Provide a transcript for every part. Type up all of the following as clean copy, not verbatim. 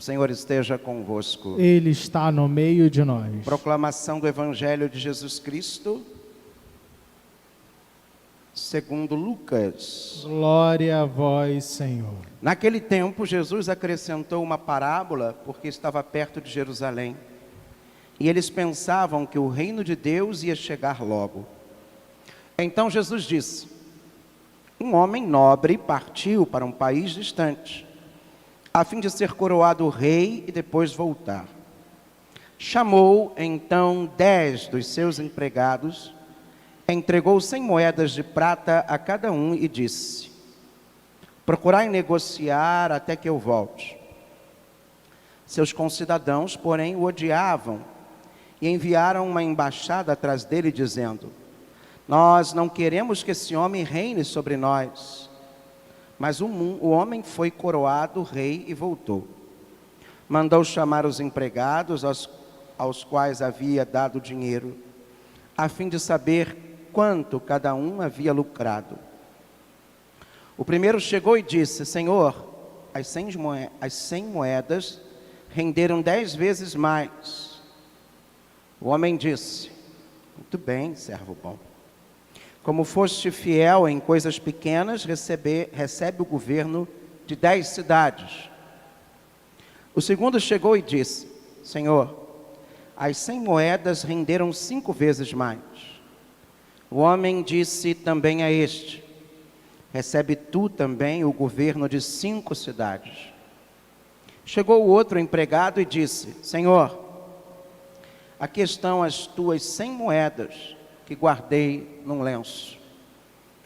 O Senhor esteja convosco. Ele está no meio de nós. Proclamação do Evangelho de Jesus Cristo, segundo Lucas. Glória a vós, Senhor. Naquele tempo, Jesus acrescentou uma parábola, porque estava perto de Jerusalém. E eles pensavam que o reino de Deus ia chegar logo. Então Jesus disse: um homem nobre partiu para um país distante, a fim de ser coroado rei e depois voltar. Chamou então 10 dos seus empregados, entregou 100 moedas de prata a cada um e disse: procurai negociar até que eu volte. Seus concidadãos, porém, o odiavam e enviaram uma embaixada atrás dele, dizendo: nós não queremos que esse homem reine sobre nós. Mas o homem foi coroado rei e voltou. Mandou chamar os empregados aos quais havia dado dinheiro, a fim de saber quanto cada um havia lucrado. O primeiro chegou e disse: Senhor, as 100 moedas renderam 10 vezes mais. O homem disse: muito bem, servo bom. Como foste fiel em coisas pequenas, recebe o governo de 10 cidades. O segundo chegou e disse: Senhor, as 100 moedas renderam 5 vezes mais. O homem disse também a este: recebe tu também o governo de 5 cidades. Chegou o outro empregado e disse: Senhor, aqui estão as tuas 100 moedas que guardei num lenço,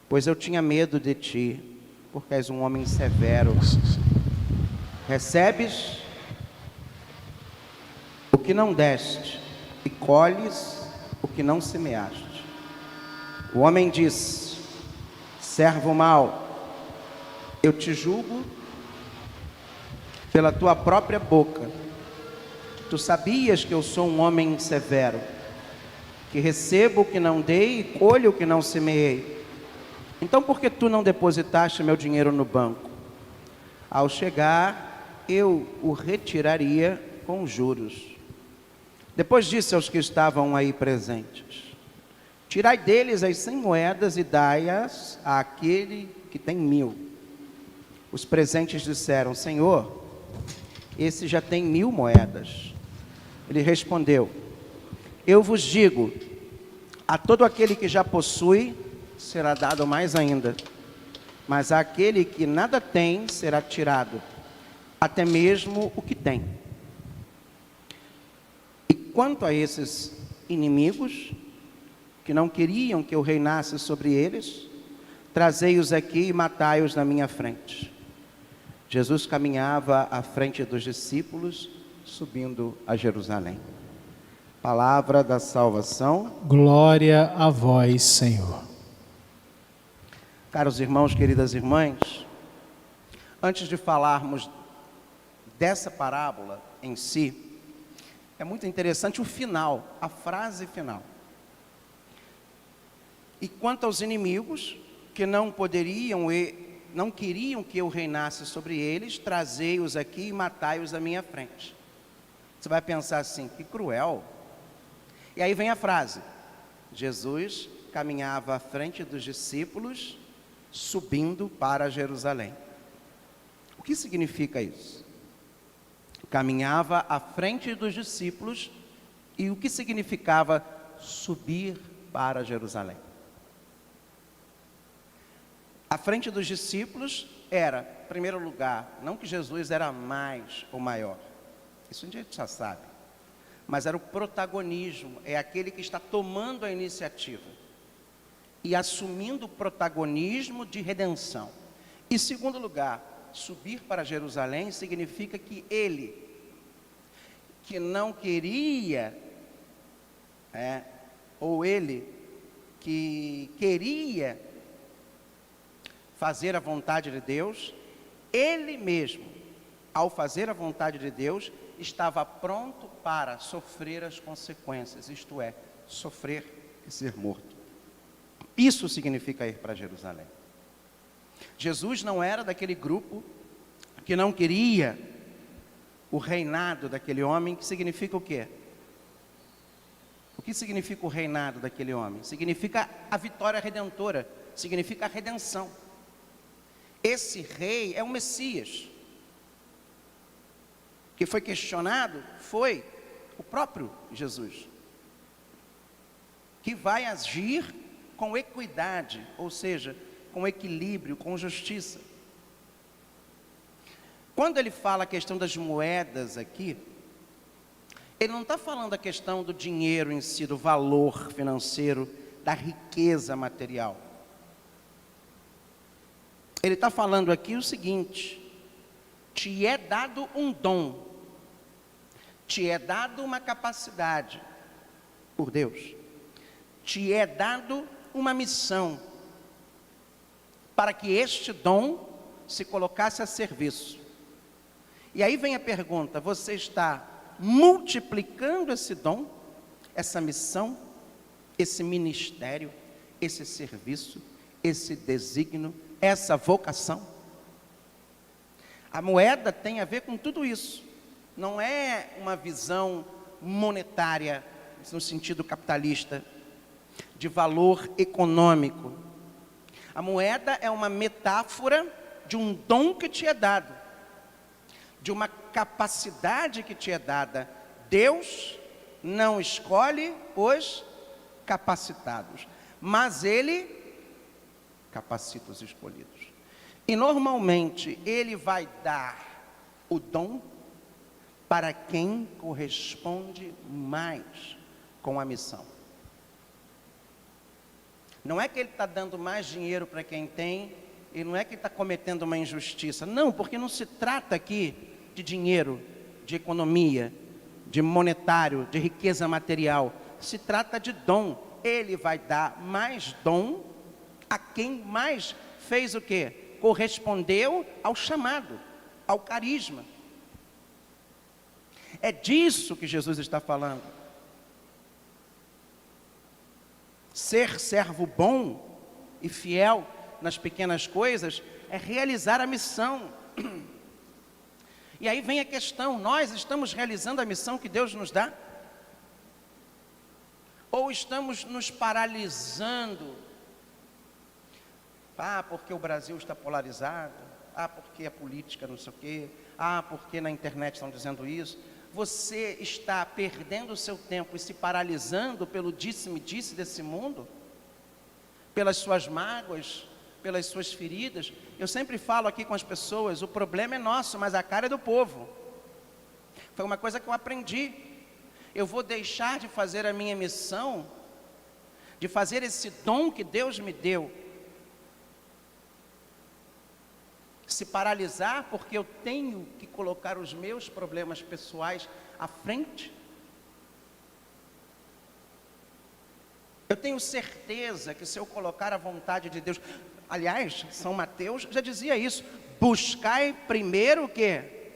pois eu tinha medo de ti, porque és um homem severo. Recebes o que não deste e colhes o que não semeaste. O homem disse: servo mau, eu te julgo pela tua própria boca. Tu sabias que eu sou um homem severo, que recebo o que não dei e colho o que não semeei. Então por que tu não depositaste meu dinheiro no banco? Ao chegar, eu o retiraria com juros. Depois disse aos que estavam aí presentes: tirai deles as 100 moedas e dai-as àquele que tem 1000. Os presentes disseram: Senhor, esse já tem 1000 moedas. Ele respondeu: eu vos digo, a todo aquele que já possui, será dado mais ainda. Mas àquele que nada tem, será tirado, até mesmo o que tem. E quanto a esses inimigos, que não queriam que eu reinasse sobre eles, trazei-os aqui e matai-os na minha frente. Jesus caminhava à frente dos discípulos, subindo a Jerusalém. Palavra da salvação. Glória a vós, Senhor. Caros irmãos, queridas irmãs, antes de falarmos dessa parábola em si, é muito interessante o final, a frase final. E quanto aos inimigos, que não queriam que eu reinasse sobre eles, trazei-os aqui e matai-os à minha frente. Você vai pensar assim: que cruel. E aí vem a frase: Jesus caminhava à frente dos discípulos, subindo para Jerusalém. O que significa isso? Caminhava à frente dos discípulos, e o que significava subir para Jerusalém? À frente dos discípulos era, em primeiro lugar, não que Jesus era mais ou maior, isso a gente já sabe, mas era o protagonismo, é aquele que está tomando a iniciativa e assumindo o protagonismo de redenção. E segundo lugar, subir para Jerusalém significa que ele, que não queria, ou ele que queria fazer a vontade de Deus, ele mesmo, ao fazer a vontade de Deus, estava pronto para sofrer as consequências, isto é, sofrer e ser morto. Isso significa ir para Jerusalém. Jesus não era daquele grupo que não queria o reinado daquele homem, que significa o quê? O que significa o reinado daquele homem? Significa a vitória redentora, significa a redenção. Esse rei é o Messias. Que foi questionado foi o próprio Jesus, que vai agir com equidade, ou seja, com equilíbrio, com justiça. Quando ele fala a questão das moedas aqui, ele não está falando a questão do dinheiro em si, do valor financeiro, da riqueza material. Ele está falando aqui o seguinte: te é dado um dom, te é dado uma capacidade por Deus, te é dado uma missão, para que este dom se colocasse a serviço. E aí vem a pergunta: você está multiplicando esse dom, essa missão, esse ministério, esse serviço, esse desígnio, essa vocação? A moeda tem a ver com tudo isso. Não é uma visão monetária, no sentido capitalista, de valor econômico. A moeda é uma metáfora de um dom que te é dado, de uma capacidade que te é dada. Deus não escolhe os capacitados, mas Ele capacita os escolhidos. E normalmente Ele vai dar o dom para quem corresponde mais com a missão. Não é que Ele está dando mais dinheiro para quem tem, e não é que Ele está cometendo uma injustiça. Não, porque não se trata aqui de dinheiro, de economia, de monetário, de riqueza material. Se trata de dom. Ele vai dar mais dom a quem mais fez o quê? Correspondeu ao chamado, ao carisma. É disso que Jesus está falando. Ser servo bom e fiel nas pequenas coisas é realizar a missão. E aí vem a questão: nós estamos realizando a missão que Deus nos dá? Ou estamos nos paralisando? Porque o Brasil está polarizado. Porque a política não sei o quê. Porque na internet estão dizendo isso. Você está perdendo o seu tempo e se paralisando pelo disse-me-disse desse mundo? Pelas suas mágoas, pelas suas feridas? Eu sempre falo aqui com as pessoas: o problema é nosso, mas a cara é do povo. Foi uma coisa que eu aprendi. Eu vou deixar de fazer a minha missão, de fazer esse dom que Deus me deu, se paralisar porque eu tenho que colocar os meus problemas pessoais à frente? Eu tenho certeza que se eu colocar a vontade de Deus, aliás, São Mateus já dizia isso: buscai primeiro o quê?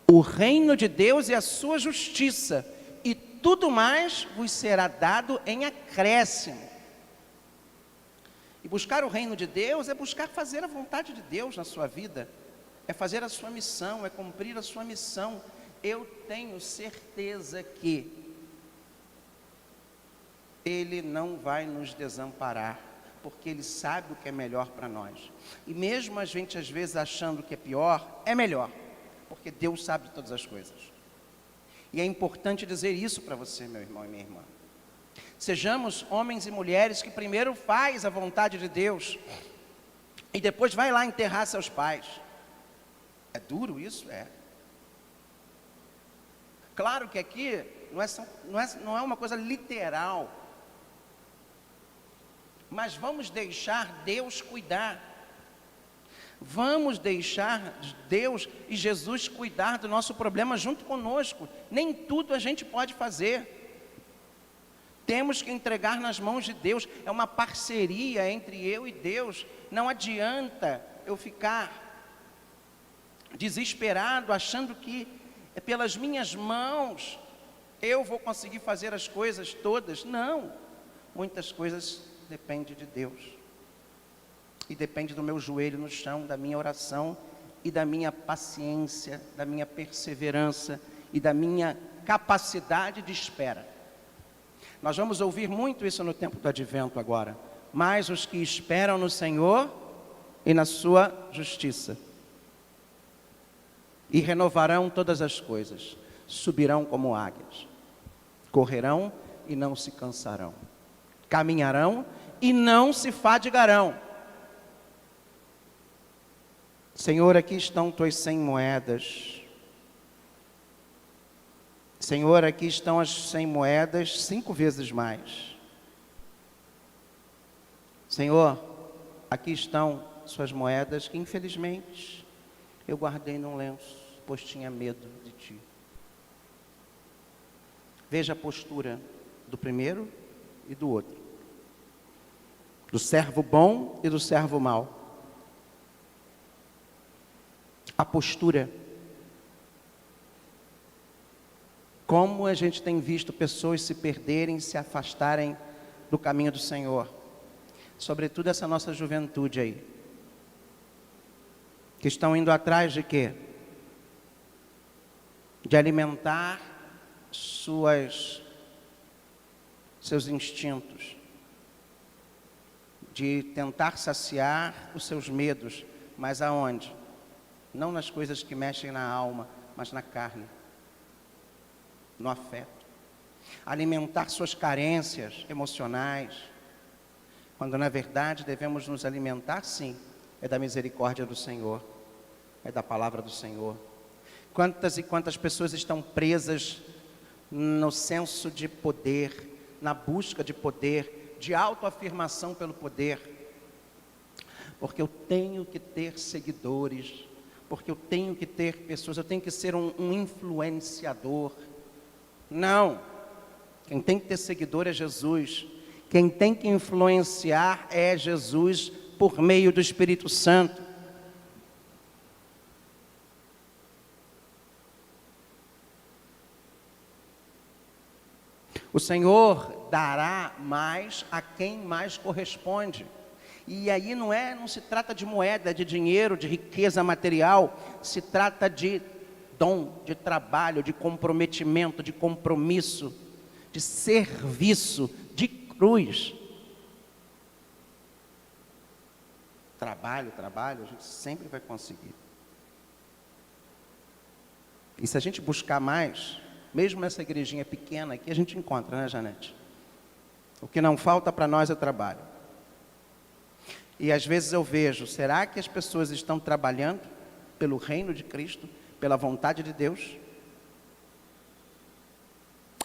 O reino de Deus e a sua justiça, e tudo mais vos será dado em acréscimo. E buscar o reino de Deus é buscar fazer a vontade de Deus na sua vida, é fazer a sua missão, é cumprir a sua missão. Eu tenho certeza que Ele não vai nos desamparar, porque Ele sabe o que é melhor para nós. E mesmo a gente às vezes achando que é pior, é melhor, porque Deus sabe de todas as coisas. E é importante dizer isso para você, meu irmão e minha irmã. Sejamos homens e mulheres que primeiro faz a vontade de Deus e depois vai lá enterrar seus pais. É duro isso? É. Claro que aqui não é uma coisa literal, mas vamos deixar Deus cuidar. Vamos deixar Deus e Jesus cuidar do nosso problema junto conosco. Nem tudo a gente pode fazer. Temos que entregar nas mãos de Deus. É uma parceria entre eu e Deus. Não adianta eu ficar desesperado, achando que é pelas minhas mãos eu vou conseguir fazer as coisas todas. Não. Muitas coisas dependem de Deus. E depende do meu joelho no chão, da minha oração e da minha paciência, da minha perseverança e da minha capacidade de espera. Nós vamos ouvir muito isso no tempo do advento agora. Mas os que esperam no Senhor e na sua justiça. E renovarão todas as coisas. Subirão como águias. Correrão e não se cansarão. Caminharão e não se fadigarão. Senhor, aqui estão tuas 100 moedas. Senhor, aqui estão as 100 moedas, 5 vezes mais. Senhor, aqui estão suas moedas que infelizmente eu guardei num lenço, pois tinha medo de ti. Veja a postura do primeiro e do outro. Do servo bom e do servo mau. A postura. Como a gente tem visto pessoas se perderem, se afastarem do caminho do Senhor. Sobretudo essa nossa juventude aí. Que estão indo atrás de quê? De alimentar seus instintos. De tentar saciar os seus medos. Mas aonde? Não nas coisas que mexem na alma, mas na carne. No afeto. Alimentar suas carências emocionais. Quando na verdade devemos nos alimentar, sim, é da misericórdia do Senhor, é da palavra do Senhor. Quantas e quantas pessoas estão presas no senso de poder, na busca de poder, de autoafirmação pelo poder. Porque eu tenho que ter seguidores, porque eu tenho que ter pessoas, eu tenho que ser um influenciador. Não, quem tem que ter seguidor é Jesus. Quem tem que influenciar é Jesus por meio do Espírito Santo. O Senhor dará mais a quem mais corresponde. E aí não se trata de moeda, de dinheiro, de riqueza material. Se trata de dom, de trabalho, de comprometimento, de compromisso, de serviço, de cruz. Trabalho, a gente sempre vai conseguir. E se a gente buscar mais, mesmo nessa igrejinha pequena aqui, a gente encontra, né, Janete? O que não falta para nós é trabalho. E às vezes eu vejo, será que as pessoas estão trabalhando pelo reino de Cristo, pela vontade de Deus?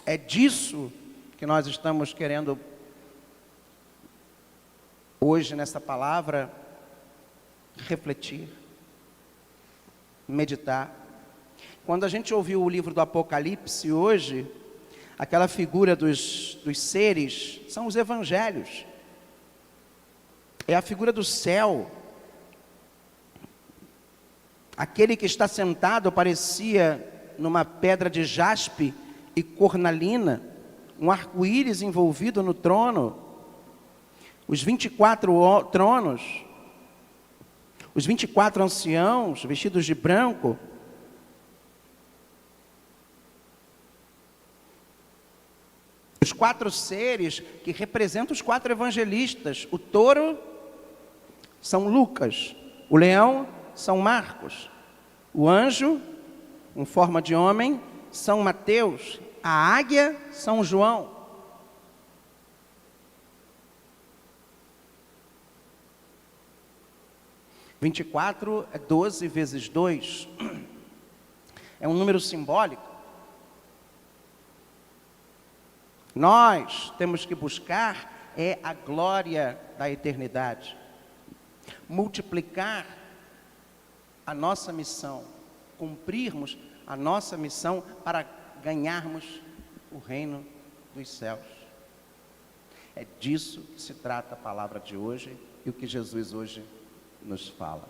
É disso que nós estamos querendo hoje nessa palavra refletir, meditar. Quando a gente ouviu o livro do Apocalipse hoje, aquela figura dos seres são os evangelhos. É a figura do céu. Aquele que está sentado parecia numa pedra de jaspe e cornalina, um arco-íris envolvido no trono. Os 24 tronos, os 24 anciãos vestidos de branco. Os 4 seres que representam os 4 evangelistas. O touro, São Lucas. O leão, São Marcos. O anjo, em forma de homem, São Mateus. A águia, São João. – 24 é 12 vezes 2. É um número simbólico. Nós temos que buscar a glória da eternidade. Multiplicar a nossa missão. Cumprirmos a nossa missão para ganharmos o reino dos céus. É disso que se trata a palavra de hoje e o que Jesus hoje nos fala.